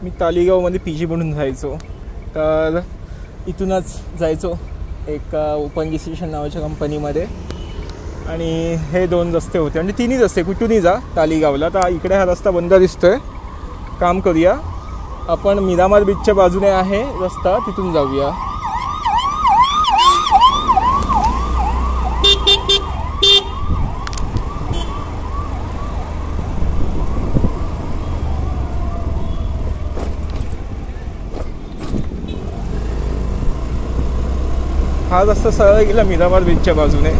मी तालिगावमध्ये P G म्हणून राहायचो. तर इथूनच जायचो एका ओपन डिसिशन नावाच्या कंपनीमध्ये. आणि हे 2 रस्ते होते आणि 3ही रस्ते, कुठूनही जा तालिगावला. तर इकडे हा रस्ता बंद दिसतोय. काम करूया आपण, मिरामार बीचच्या बाजूने आहे रस्ता, तिथून जाऊया. हा रस्ता सरळ गेला मिरामार बीचच्या बाजूने.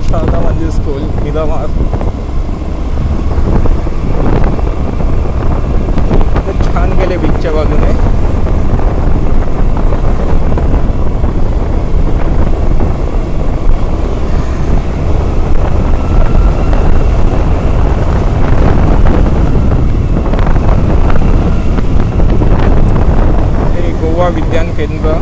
शारदा मंदिर स्कूल मिरामार. छान गेले बीचच्या बाजूने. हे गोवा विज्ञान केंद्र.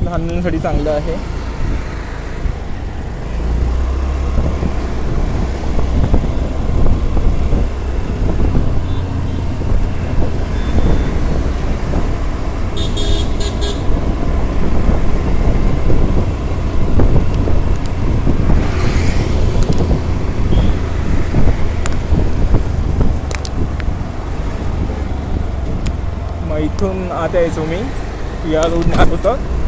लहान मुलांसाठी चांगलं आहे. मग इथून आत यायचो मी, या रोडने आत होतं.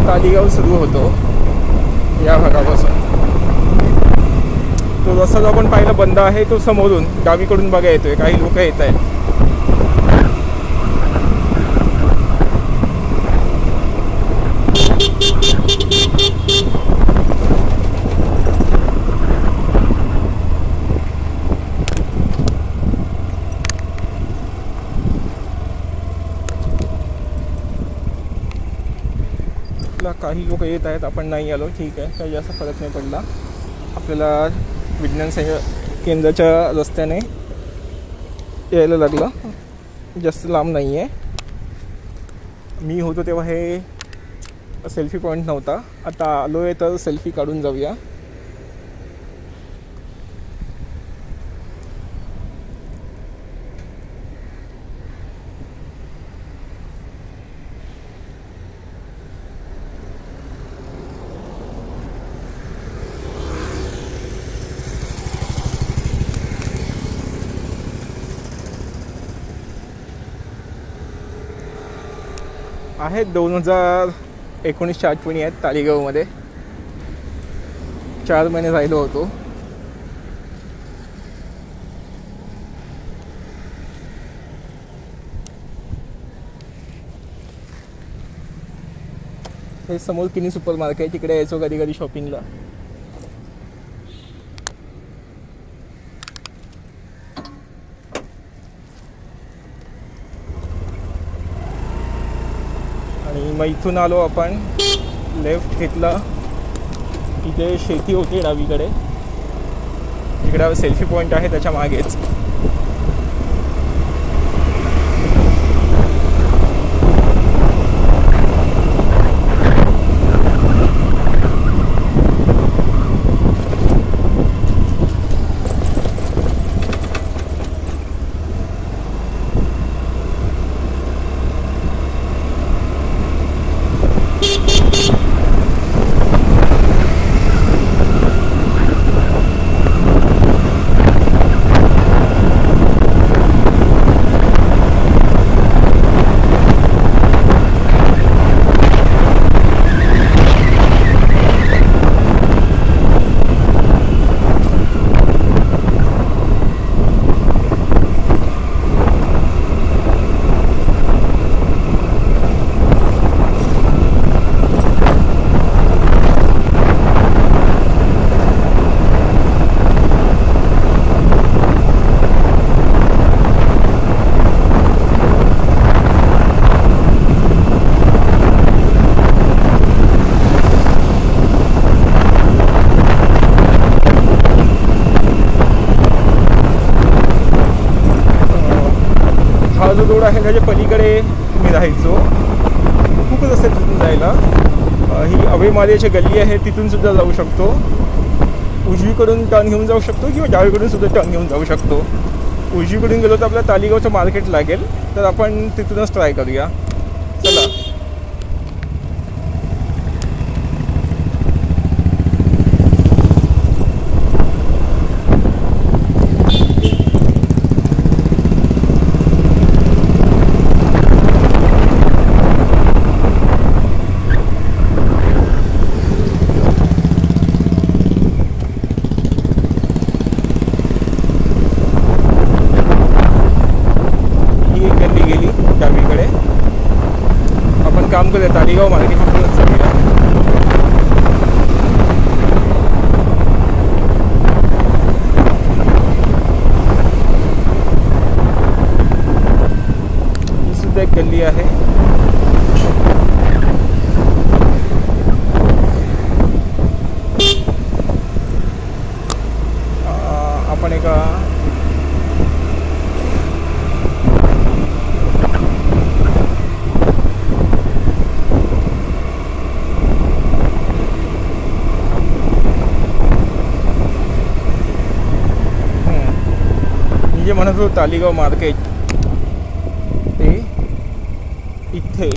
तालिगाव सुरू होतो या भागापासून. तो रस्ता जो आपण पाहिला बंद आहे तो समोरून डावीकडून बघा येतोय. काही लोक येत आहेत. काही लोक येत आहेत, आपण नाही आलो, ठीक आहे, काही जास्त फरक नाही पडला. आपल्याला विज्ञान केंद्राच्या रस्त्याने यायला लागलं, जास्त लांब नाही आहे. मी होतो तेव्हा हे सेल्फी पॉईंट नव्हता. आता आलो आहे तर सेल्फी काढून जाऊया. आहेत 2019च्या आठवणी आहेत तालिगावमध्ये. 4 महिने राहिलो होतो. हे समोर किनी सुपर मार्केट, तिकडे यायचो कधी कधी शॉपिंगला. आणि मग इथून आलो आपण, लेफ्ट घेतला. इथे शेती होती डावीकडे, इकडे सेल्फी पॉईंट आहे त्याच्या मागेच. ह्याच्या पलीकडे मी राहायचो. खूप रस्ते तिथून जायला. ही अभय मारियाची गल्ली आहे, तिथून सुद्धा जाऊ शकतो. उजवीकडून टर्न घेऊन जाऊ शकतो किंवा डावीकडून सुद्धा टर्न घेऊन जाऊ शकतो. उजवीकडून गेलो तर आपल्या तालिगावचं मार्केट लागेल, तर आपण तिथूनच ट्राय करूया. चला. काम करूया, तालिगाव मार्केटमधूनच जाऊया. ही सुद्धा एक गल्ली आहे. आपण एका म्हणत होतो तालिगाव मार्केट ते इथे.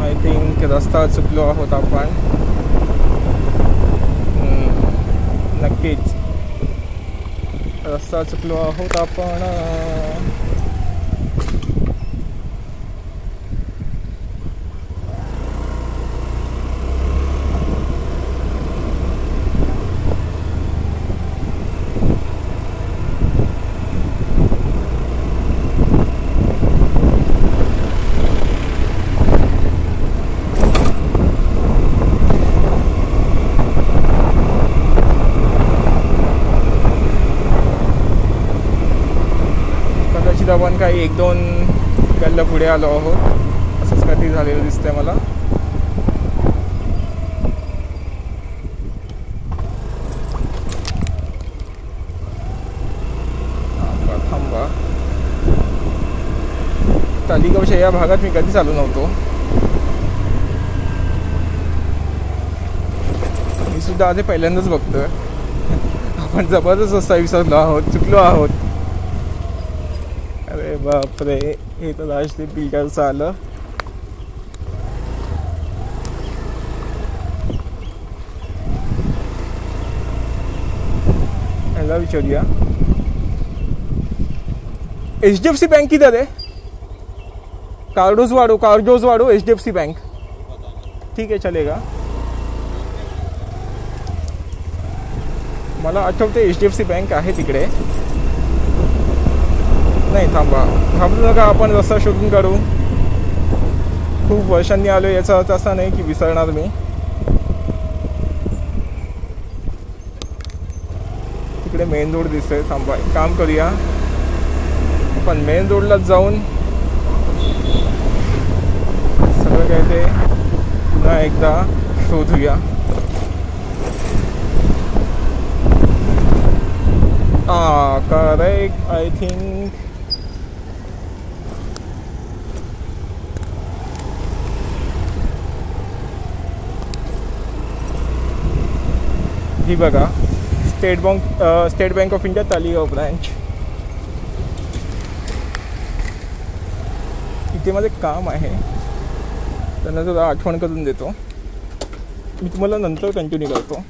आय थिंक रस्ता चुकलो आहोत आपण. नक्कीच रस्ता चुकलो आहोत आपण. आपण काही 1-2 गल्ल्या पुढे आलो आहोत, असंच काहीतरी झालेलं दिसतंय मला. थांबा. तालिगावच्या या भागात मी कधीच आलो नव्हतो. मी सुद्धा आधी पहिल्यांदाच बघतोय. आपण जबरदस्त रस्ता विसरलो आहोत, चुकलो आहोत. अरे बापरे, हे तर राजदीप बिल्डरचं आलं. याला विचारूया. HDFC बैंक किधर है? कार्डोज वाड़ो HDFC बैंक. ठीक आहे, चलेगा. मला आठवते HDFC बैंक आहे तिकडे. नाही, थांबा, घाबरू नका, आपण रस्ता शोधून काढू. खूप वर्षांनी आलो, याचा अर्थ असा नाही की विसरणार मी. तिकडे मेन रोड दिसतोय. थांबा, एक काम करूया, आपण मेन रोडलाच जाऊन सगळं काय ते पुन्हा एकदा शोधूया. करेक्ट, आय थिंक. ही बघा, State Bank of India Taligao branch. इथे माझं काम आहे, त्यांना जरा आठवण करून देतो. मी तुम्हाला नंतर कंटिन्यू करतो.